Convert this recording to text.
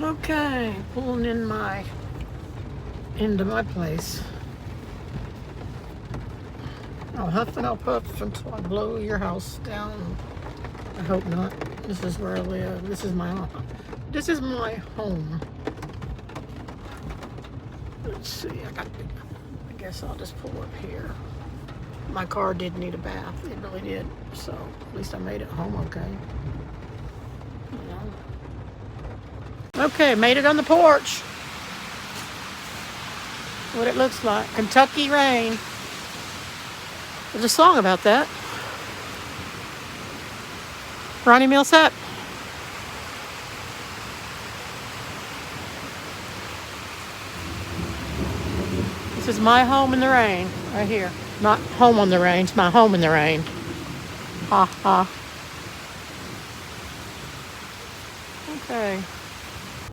Okay, pulling into my place. I'll huff and I'll puff until I blow your house down. I hope not. This is where I live. This is my home. Let's see. I guess I'll just pull up here. My car did need a bath. It really did. So at least I made it home okay. Okay, made it on the porch. What it looks like. Kentucky rain. There's a song about that. Ronnie Millsap. This is my home in the rain, right here. Not home on the rain, it's my home in the rain. Ha ha. Okay.